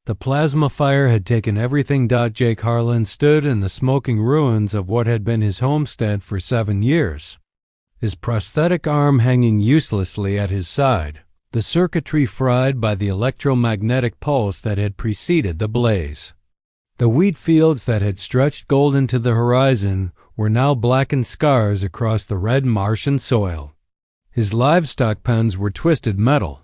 The plasma fire had taken everything. Jake Harlan stood in the smoking ruins of what had been his homestead for 7 years, his prosthetic arm hanging uselessly at his side, the circuitry fried by the electromagnetic pulse that had preceded the blaze. The wheat fields that had stretched golden to the horizon were now blackened scars across the red Martian soil. His livestock pens were twisted metal.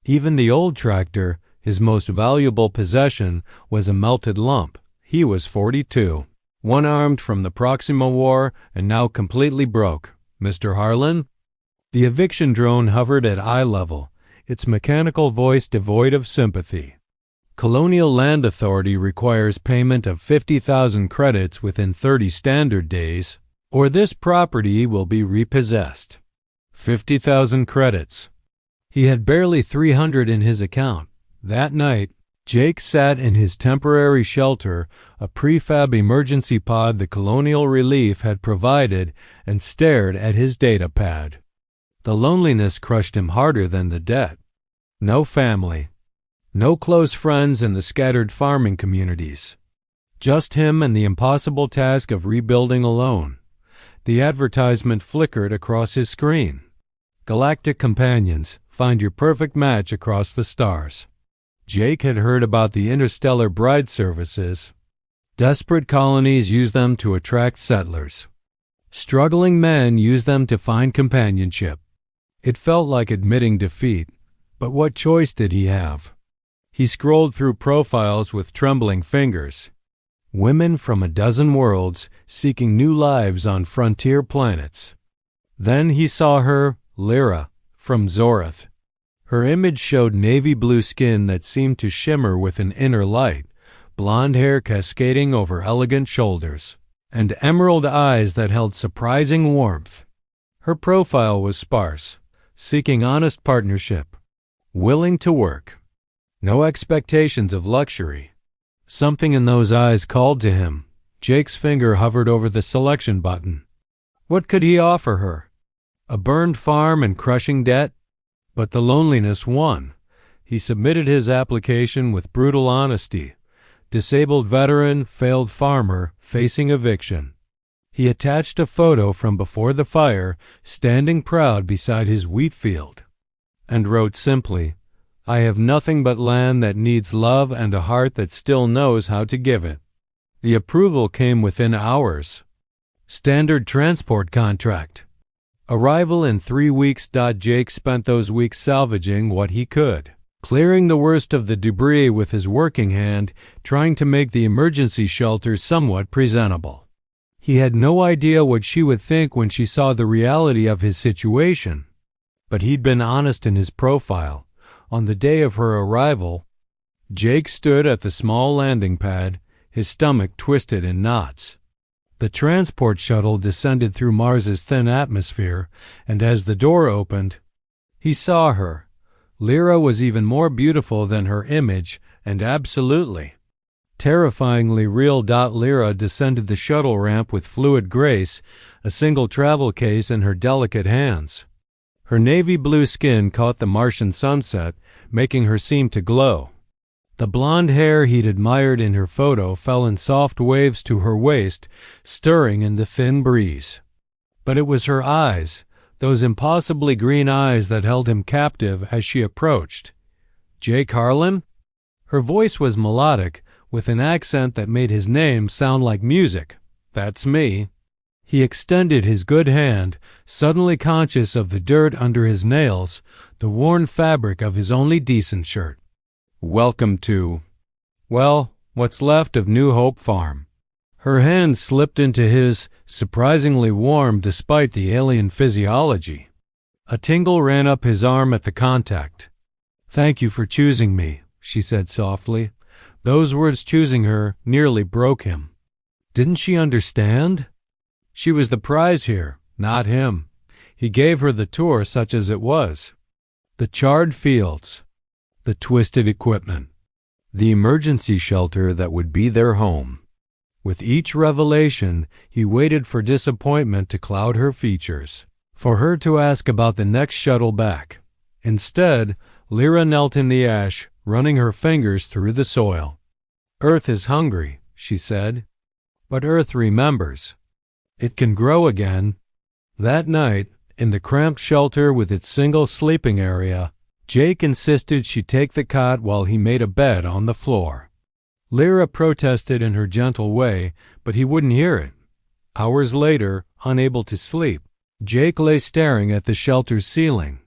Even the old tractor, his most valuable possession, was a melted lump. He was 42, one-armed from the Proxima War and now completely broke. Mr. Harlan? The eviction drone hovered at eye level, its mechanical voice devoid of sympathy. Colonial Land Authority requires payment of 50,000 credits within 30 standard days, or this property will be repossessed. 50,000 credits. He had barely 300 in his account. That night, Jake sat in his temporary shelter, a prefab emergency pod the Colonial Relief had provided, and stared at his data pad. The loneliness crushed him harder than the debt. No family. No close friends in the scattered farming communities. Just him and the impossible task of rebuilding alone. The advertisement flickered across his screen. Galactic companions, find your perfect match across the stars. Jake had heard about the interstellar bride services. Desperate colonies use them to attract settlers. Struggling men use them to find companionship. It felt like admitting defeat, but what choice did he have? He scrolled through profiles with trembling fingers. Women from a dozen worlds seeking new lives on frontier planets. Then he saw her, Lyra, from Zorath. Her image showed navy blue skin that seemed to shimmer with an inner light, blonde hair cascading over elegant shoulders, and emerald eyes that held surprising warmth. Her profile was sparse, seeking honest partnership, willing to work. No expectations of luxury. Something in those eyes called to him. Jake's finger hovered over the selection button. What could he offer her? A burned farm and crushing debt? But the loneliness won. He submitted his application with brutal honesty. Disabled veteran, failed farmer, facing eviction. He attached a photo from before the fire, standing proud beside his wheat field, and wrote simply, I have nothing but land that needs love and a heart that still knows how to give it. The approval came within hours. Standard transport contract. Arrival in 3 weeks. Jake spent those weeks salvaging what he could, clearing the worst of the debris with his working hand, trying to make the emergency shelter somewhat presentable. He had no idea what she would think when she saw the reality of his situation, but he'd been honest in his profile. On the day of her arrival, Jake stood at the small landing pad, his stomach twisted in knots. The transport shuttle descended through Mars's thin atmosphere, and as the door opened, he saw her. Lyra was even more beautiful than her image, and absolutely, terrifyingly real. Lyra descended the shuttle ramp with fluid grace, a single travel case in her delicate hands. Her navy blue skin caught the Martian sunset, making her seem to glow. The blonde hair he'd admired in her photo fell in soft waves to her waist, stirring in the thin breeze. But it was her eyes, those impossibly green eyes, that held him captive as she approached. Jake Harlan? Her voice was melodic, with an accent that made his name sound like music. That's me. He extended his good hand, suddenly conscious of the dirt under his nails, the worn fabric of his only decent shirt. Welcome to, well, what's left of New Hope Farm. Her hand slipped into his, surprisingly warm despite the alien physiology. A tingle ran up his arm at the contact. Thank you for choosing me, she said softly. Those words, choosing her, nearly broke him. Didn't she understand? She was the prize here, not him. He gave her the tour such as it was. The charred fields, the twisted equipment, the emergency shelter that would be their home. With each revelation, he waited for disappointment to cloud her features, for her to ask about the next shuttle back. Instead, Lyra knelt in the ash, running her fingers through the soil. "Earth is hungry," she said. "But Earth remembers. It can grow again." That night, in the cramped shelter with its single sleeping area, Jake insisted she take the cot while he made a bed on the floor. Lyra protested in her gentle way, but he wouldn't hear it. Hours later, unable to sleep, Jake lay staring at the shelter's ceiling.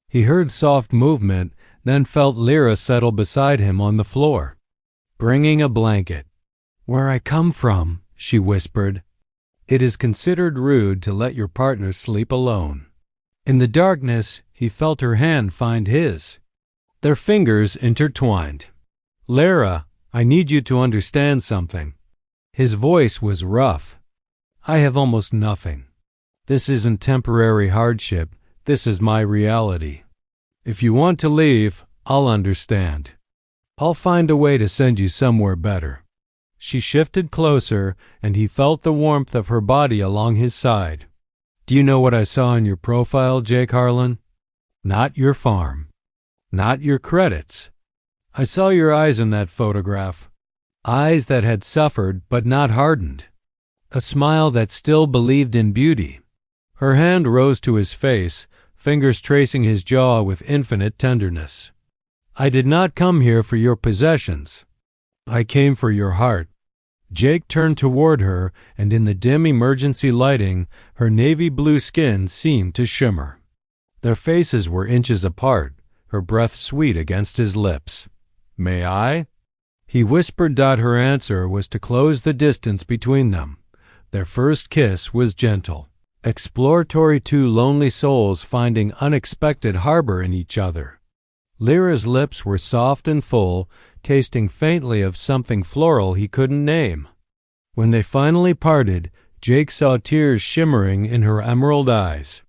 He heard soft movement, then felt Lyra settle beside him on the floor, bringing a blanket. "Where I come from," she whispered, "it is considered rude to let your partner sleep alone." In the darkness, he felt her hand find his. Their fingers intertwined. "Lyra, I need you to understand something." His voice was rough. "I have almost nothing. This isn't temporary hardship. This is my reality. If you want to leave, I'll understand. I'll find a way to send you somewhere better." She shifted closer, and he felt the warmth of her body along his side. "Do you know what I saw in your profile, Jake Harlan? Not your farm. Not your credits. I saw your eyes in that photograph. Eyes that had suffered but not hardened. A smile that still believed in beauty." Her hand rose to his face, fingers tracing his jaw with infinite tenderness. "I did not come here for your possessions. I came for your heart." Jake turned toward her, and in the dim emergency lighting, her navy blue skin seemed to shimmer. Their faces were inches apart, her breath sweet against his lips. "May I?" He whispered. Her answer was to close the distance between them. Their first kiss was gentle, exploratory, two lonely souls finding unexpected harbor in each other. Lyra's lips were soft and full, tasting faintly of something floral he couldn't name. When they finally parted, Jake saw tears shimmering in her emerald eyes.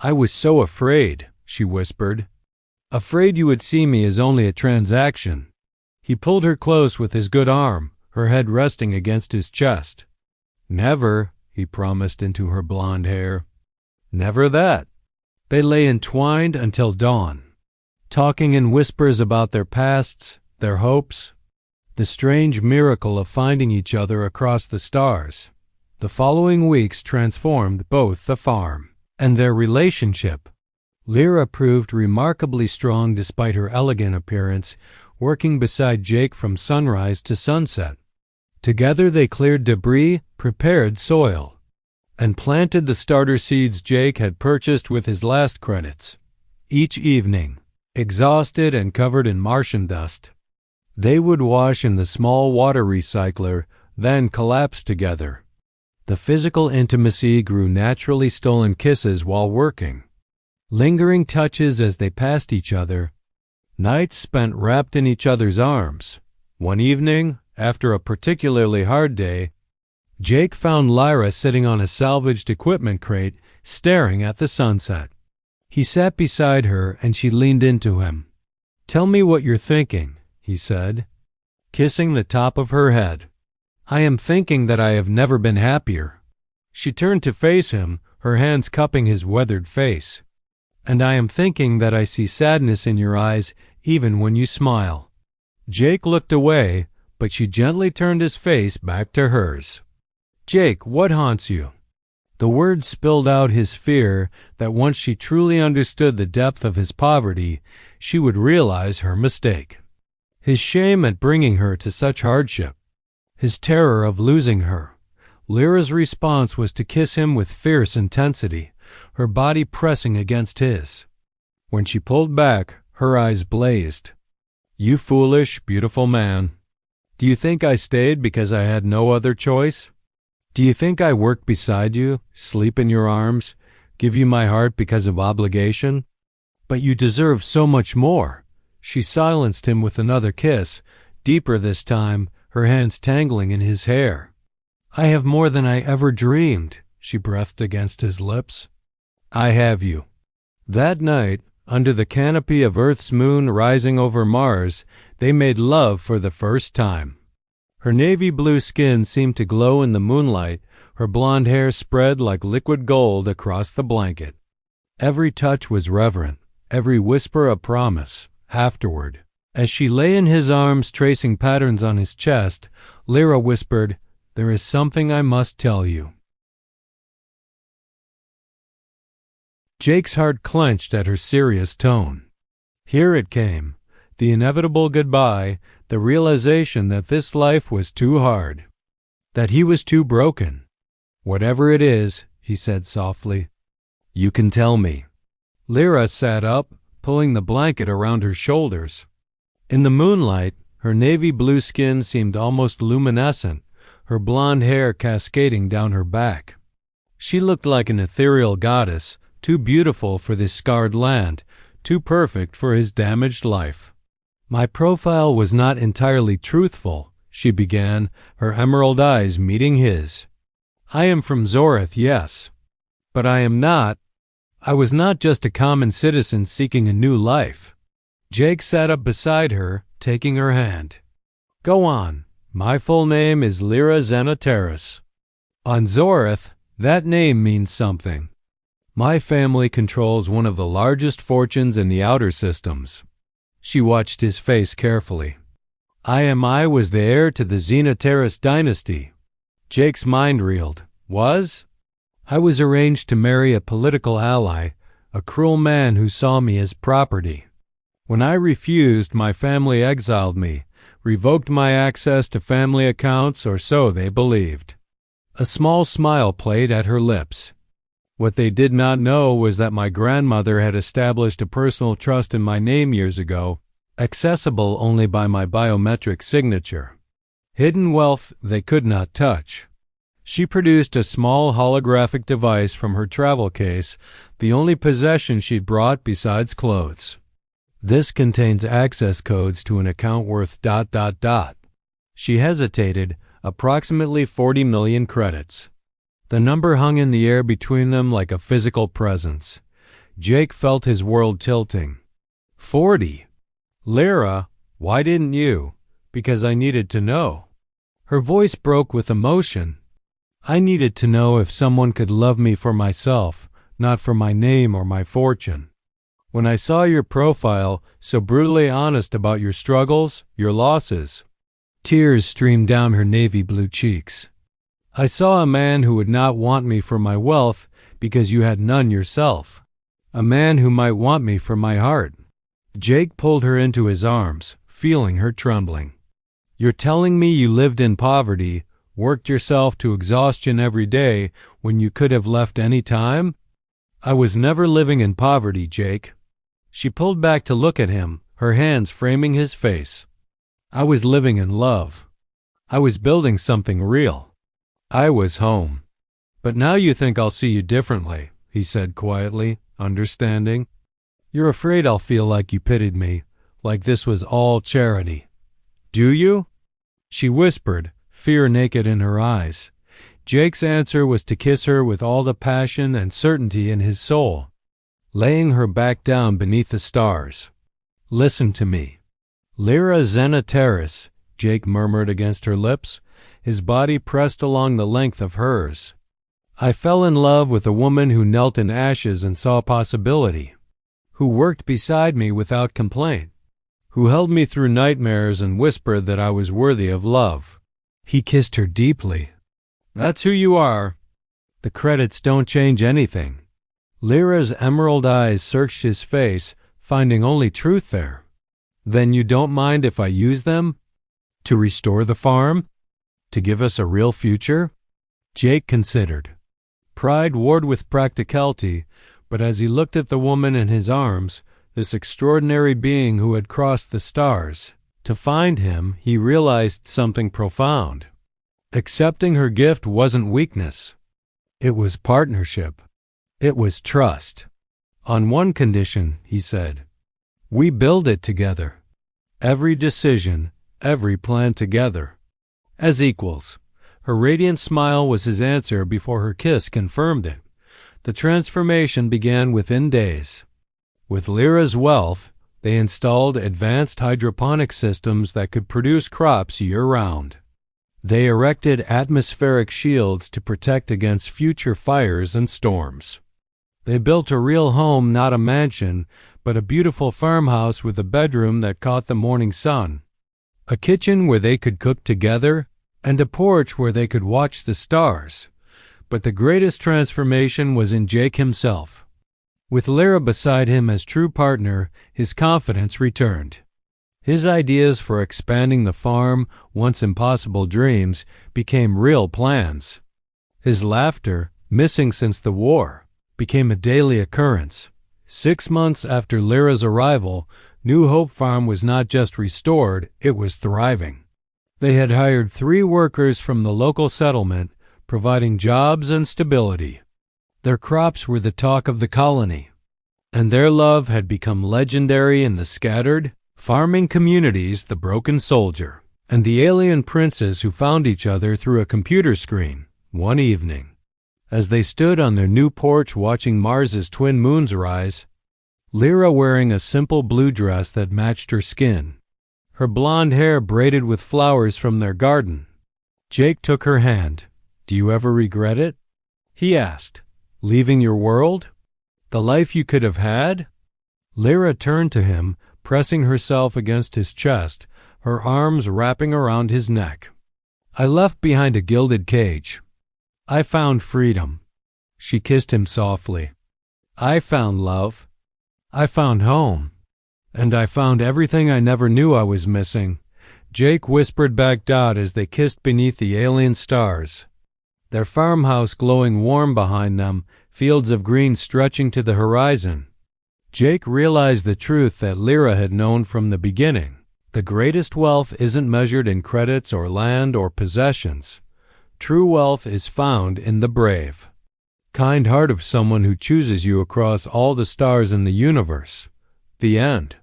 "I was so afraid," she whispered. "Afraid you would see me as only a transaction." He pulled her close with his good arm, her head resting against his chest. "Never," he promised into her blonde hair. "Never that." They lay entwined until dawn, talking in whispers about their pasts, their hopes, the strange miracle of finding each other across the stars. The following weeks transformed both the farm and their relationship. Lyra proved remarkably strong despite her elegant appearance, working beside Jake from sunrise to sunset. Together they cleared debris, prepared soil, and planted the starter seeds Jake had purchased with his last credits. Each evening, exhausted and covered in Martian dust, they would wash in the small water recycler, then collapse together. The physical intimacy grew naturally, stolen kisses while working, lingering touches as they passed each other, nights spent wrapped in each other's arms. One evening, after a particularly hard day, Jake found Lyra sitting on a salvaged equipment crate, staring at the sunset. He sat beside her and she leaned into him. "Tell me what you're thinking," he said, kissing the top of her head. "I am thinking that I have never been happier." She turned to face him, her hands cupping his weathered face. "And I am thinking that I see sadness in your eyes even when you smile." Jake looked away, but she gently turned his face back to hers. "Jake, what haunts you?" The words spilled out his fear that once she truly understood the depth of his poverty, she would realize her mistake. His shame at bringing her to such hardship. His terror of losing her. Lyra's response was to kiss him with fierce intensity, her body pressing against his. When she pulled back, her eyes blazed. "You foolish, beautiful man. Do you think I stayed because I had no other choice? Do you think I worked beside you, sleep in your arms, give you my heart because of obligation? But you deserve so much more." She silenced him with another kiss, deeper this time, her hands tangling in his hair. "I have more than I ever dreamed," she breathed against his lips. "I have you." That night, under the canopy of Earth's moon rising over Mars, they made love for the first time. Her navy blue skin seemed to glow in the moonlight, her blonde hair spread like liquid gold across the blanket. Every touch was reverent, every whisper a promise. Afterward, As she lay in his arms tracing patterns on his chest, Lyra whispered, "There is something I must tell you." Jake's heart clenched at her serious tone. Here it came, the inevitable goodbye, the realization that this life was too hard, that he was too broken. "Whatever it is," he said softly, "you can tell me." Lyra sat up, pulling the blanket around her shoulders. In the moonlight, her navy blue skin seemed almost luminescent, her blonde hair cascading down her back. She looked like an ethereal goddess, too beautiful for this scarred land, too perfect for his damaged life. "My profile was not entirely truthful," she began, her emerald eyes meeting his. "I am from Zorith, yes. But I was not just a common citizen seeking a new life." Jake sat up beside her, taking her hand. "Go on. My full name is Lyra Xenoteris. On Zorith, that name means something. My family controls one of the largest fortunes in the outer systems." She watched his face carefully. I was the heir to the Xenoteris dynasty." Jake's mind reeled. "Was? I was arranged to marry a political ally, a cruel man who saw me as property. When I refused, my family exiled me, revoked my access to family accounts, or so they believed." A small smile played at her lips. "What they did not know was that my grandmother had established a personal trust in my name years ago, accessible only by my biometric signature. Hidden wealth they could not touch." She produced a small holographic device from her travel case, the only possession she'd brought besides clothes. "This contains access codes to an account worth ... She hesitated, approximately 40 million credits. The number hung in the air between them like a physical presence. Jake felt his world tilting. 40? "Lyra, why didn't you?" "Because I needed to know." Her voice broke with emotion. "I needed to know if someone could love me for myself, not for my name or my fortune. When I saw your profile, so brutally honest about your struggles, your losses." Tears streamed down her navy blue cheeks. "I saw a man who would not want me for my wealth because you had none yourself. A man who might want me for my heart." Jake pulled her into his arms, feeling her trembling. "You're telling me you lived in poverty, worked yourself to exhaustion every day when you could have left any time?" "I was never living in poverty, Jake." She pulled back to look at him, her hands framing his face. "I was living in love. I was building something real. I was home. But now you think I'll see you differently," he said quietly, understanding. "You're afraid I'll feel like you pitied me, like this was all charity. Do you?" She whispered, fear naked in her eyes. Jake's answer was to kiss her with all the passion and certainty in his soul, laying her back down beneath the stars. "Listen to me." "Lyra Xenoteris," Jake murmured against her lips, his body pressed along the length of hers. "I fell in love with a woman who knelt in ashes and saw possibility, who worked beside me without complaint, who held me through nightmares and whispered that I was worthy of love." He kissed her deeply. "That's who you are. The credits don't change anything." Lyra's emerald eyes searched his face, finding only truth there. "Then you don't mind if I use them? To restore the farm? To give us a real future?" Jake considered. Pride warred with practicality, but as he looked at the woman in his arms, this extraordinary being who had crossed the stars, to find him, he realized something profound. Accepting her gift wasn't weakness. It was partnership. It was trust. "On one condition," he said. "We build it together. Every decision, every plan together. As equals." Her radiant smile was his answer before her kiss confirmed it. The transformation began within days. With Lyra's wealth, they installed advanced hydroponic systems that could produce crops year-round. They erected atmospheric shields to protect against future fires and storms. They built a real home, not a mansion, but a beautiful farmhouse with a bedroom that caught the morning sun, a kitchen where they could cook together, and a porch where they could watch the stars. But the greatest transformation was in Jake himself. With Lyra beside him as true partner, his confidence returned. His ideas for expanding the farm, once impossible dreams, became real plans. His laughter, missing since the war, became a daily occurrence. 6 months after Lyra's arrival, New Hope Farm was not just restored, it was thriving. They had hired 3 workers from the local settlement, providing jobs and stability. Their crops were the talk of the colony, and their love had become legendary in the scattered, farming communities. The broken soldier and the alien princess who found each other through a computer screen one evening. As they stood on their new porch watching Mars's twin moons rise, Lyra wearing a simple blue dress that matched her skin, her blonde hair braided with flowers from their garden. Jake took her hand. "Do you ever regret it?" he asked. "Leaving your world? The life you could have had?" Lyra turned to him, pressing herself against his chest, her arms wrapping around his neck. "I left behind a gilded cage. I found freedom." She kissed him softly. "I found love. I found home. And I found everything I never knew I was missing." Jake whispered back Dot as they kissed beneath the alien stars, their farmhouse glowing warm behind them, fields of green stretching to the horizon. Jake realized the truth that Lyra had known from the beginning. The greatest wealth isn't measured in credits or land or possessions. True wealth is found in the brave, kind heart of someone who chooses you across all the stars in the universe. The end.